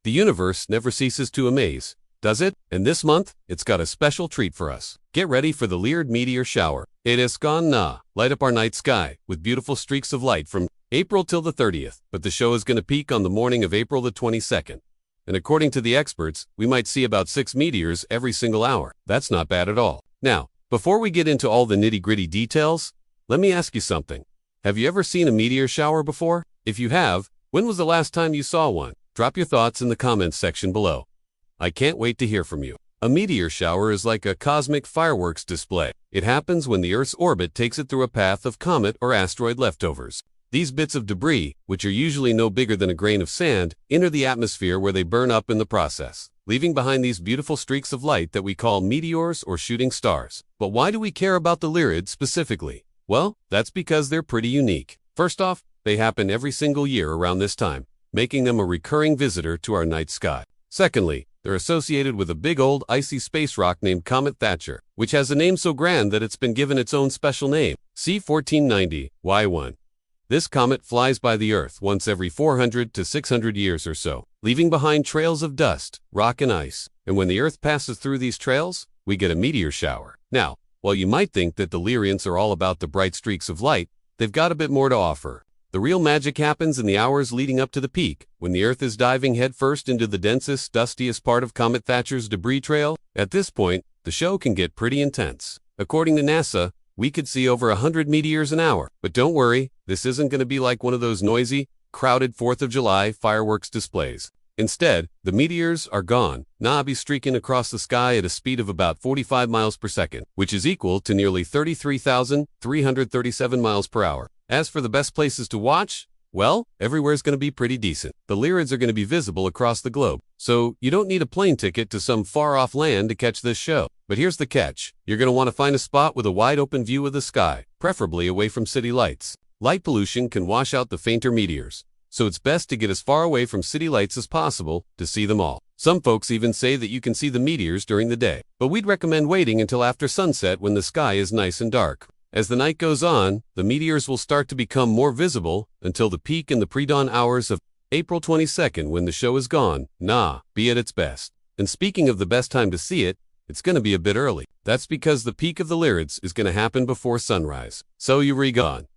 The universe never ceases to amaze, does it? And this month, it's got a special treat for us. Get ready for the Lyrid Meteor Shower. It is gone na. Light up our night sky with beautiful streaks of light from April till the 30th. But the show is going to peak on the morning of April the 22nd. And according to the experts, we might see about 6 meteors every single hour. That's not bad at all. Now, before we get into all the nitty-gritty details, let me ask you something. Have you ever seen a meteor shower before? If you have, when was the last time you saw one? Drop your thoughts in the comments section below. I can't wait to hear from you. A meteor shower is like a cosmic fireworks display. It happens when the Earth's orbit takes it through a path of comet or asteroid leftovers. These bits of debris, which are usually no bigger than a grain of sand, enter the atmosphere where they burn up in the process, leaving behind these beautiful streaks of light that we call meteors or shooting stars. But why do we care about the Lyrids specifically? Well, that's because they're pretty unique. First off, they happen every single year around this time, making them a recurring visitor to our night sky. Secondly, they're associated with a big old icy space rock named Comet Thatcher, which has a name so grand that it's been given its own special name, C1490Y1. This comet flies by the Earth once every 400 to 600 years or so, leaving behind trails of dust, rock and ice. And when the Earth passes through these trails, we get a meteor shower. Now, while you might think that the Lyrians are all about the bright streaks of light, they've got a bit more to offer. The real magic happens in the hours leading up to the peak, when the Earth is diving headfirst into the densest, dustiest part of Comet Thatcher's debris trail. At this point, the show can get pretty intense. According to NASA, we could see over 100 meteors an hour. But don't worry, this isn't going to be like one of those noisy, crowded 4th of July fireworks displays. Instead, the meteors are gone, be streaking across the sky at a speed of about 45 miles per second, which is equal to nearly 33,337 miles per hour. As for the best places to watch, well, everywhere's going to be pretty decent. The Lyrids are going to be visible across the globe, so you don't need a plane ticket to some far-off land to catch this show. But here's the catch. You're going to want to find a spot with a wide-open view of the sky, preferably away from city lights. Light pollution can wash out the fainter meteors, so it's best to get as far away from city lights as possible to see them all. Some folks even say that you can see the meteors during the day, but we'd recommend waiting until after sunset when the sky is nice and dark. As the night goes on, the meteors will start to become more visible until the peak in the pre-dawn hours of April 22nd when the show is gone, be at its best. And speaking of the best time to see it, it's going to be a bit early. That's because the peak of the Lyrids is going to happen before sunrise. So you re-gone.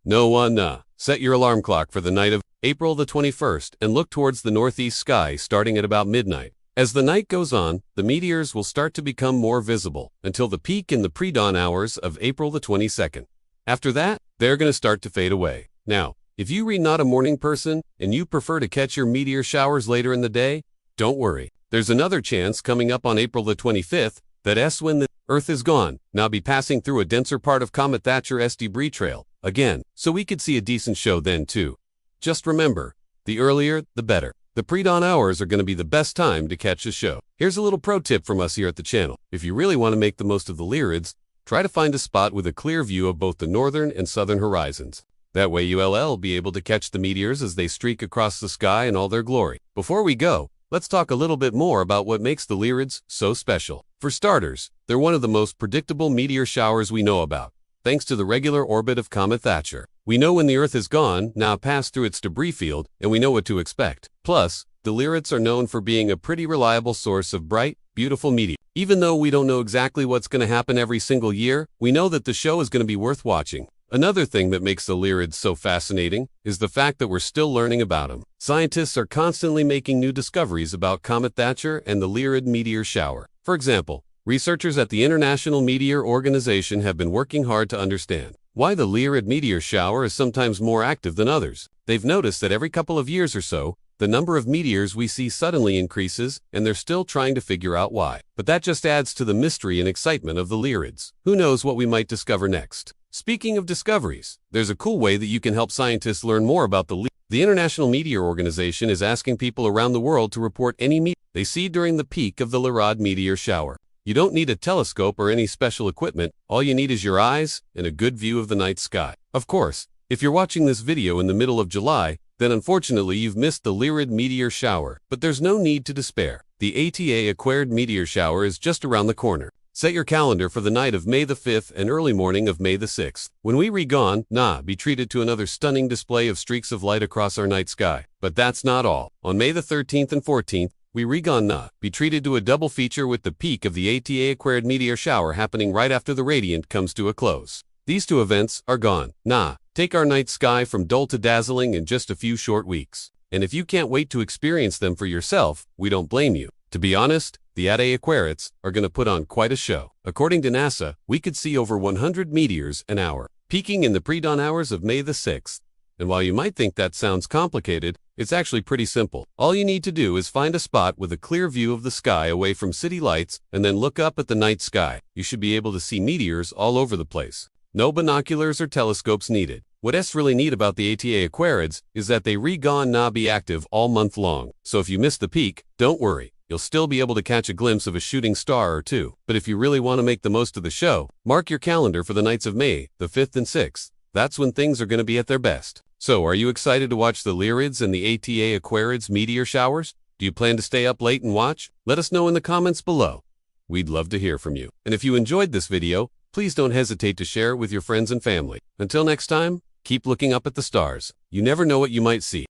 Set your alarm clock for the night of April the 21st and look towards the northeast sky starting at about midnight. As the night goes on, the meteors will start to become more visible until the peak in the pre-dawn hours of April the 22nd. After that, they're going to start to fade away. Now, if you're not a morning person and you prefer to catch your meteor showers later in the day, don't worry. There's another chance coming up on April the 25th that's when the Earth is gone, be passing through a denser part of Comet Thatcher's debris trail again, so we could see a decent show then too. Just remember, the earlier, the better. The pre-dawn hours are going to be the best time to catch a show. Here's a little pro tip from us here at the channel. If you really want to make the most of the Lyrids, try to find a spot with a clear view of both the northern and southern horizons. That way you'll be able to catch the meteors as they streak across the sky in all their glory. Before we go, let's talk a little bit more about what makes the Lyrids so special. For starters, they're one of the most predictable meteor showers we know about, thanks to the regular orbit of Comet Thatcher. We know when the Earth is gone, passed through its debris field, and we know what to expect. Plus, the Lyrids are known for being a pretty reliable source of bright, beautiful meteors. Even though we don't know exactly what's going to happen every single year, we know that the show is going to be worth watching. Another thing that makes the Lyrids so fascinating is the fact that we're still learning about them. Scientists are constantly making new discoveries about Comet Thatcher and the Lyrid Meteor Shower. For example, researchers at the International Meteor Organization have been working hard to understand why the Lyrid Meteor Shower is sometimes more active than others. They've noticed that every couple of years or so, the number of meteors we see suddenly increases, and they're still trying to figure out why. But that just adds to the mystery and excitement of the Lyrids. Who knows what we might discover next? Speaking of discoveries, there's a cool way that you can help scientists learn more about the Lyrids. The International Meteor Organization is asking people around the world to report any meteors they see during the peak of the Lyrid Meteor Shower. You don't need a telescope or any special equipment. All you need is your eyes and a good view of the night sky. Of course, if you're watching this video in the middle of July, then unfortunately you've missed the Lyrid Meteor Shower. But there's no need to despair. The Eta Aquarids Meteor Shower is just around the corner. Set your calendar for the night of May the 5th and early morning of May the 6th. When we re-gone, be treated to another stunning display of streaks of light across our night sky. But that's not all. On May the 13th and 14th, we gonna be treated to a double feature with the peak of the Eta Aquarids meteor shower happening right after the radiant comes to a close. These two events are gone. Take our night sky from dull to dazzling in just a few short weeks. And if you can't wait to experience them for yourself, we don't blame you. To be honest, the Eta Aquarids are going to put on quite a show. According to NASA, we could see over 100 meteors an hour, peaking in the pre-dawn hours of May the 6th. And while you might think that sounds complicated, it's actually pretty simple. All you need to do is find a spot with a clear view of the sky away from city lights and then look up at the night sky. You should be able to see meteors all over the place. No binoculars or telescopes needed. What's really neat about the Eta Aquarids is that they gonna be active all month long. So if you miss the peak, don't worry. You'll still be able to catch a glimpse of a shooting star or two. But if you really want to make the most of the show, mark your calendar for the nights of May, the 5th and 6th. That's when things are going to be at their best. So, are you excited to watch the Lyrids and the Eta Aquarids meteor showers? Do you plan to stay up late and watch? Let us know in the comments below. We'd love to hear from you. And if you enjoyed this video, please don't hesitate to share it with your friends and family. Until next time, keep looking up at the stars. You never know what you might see.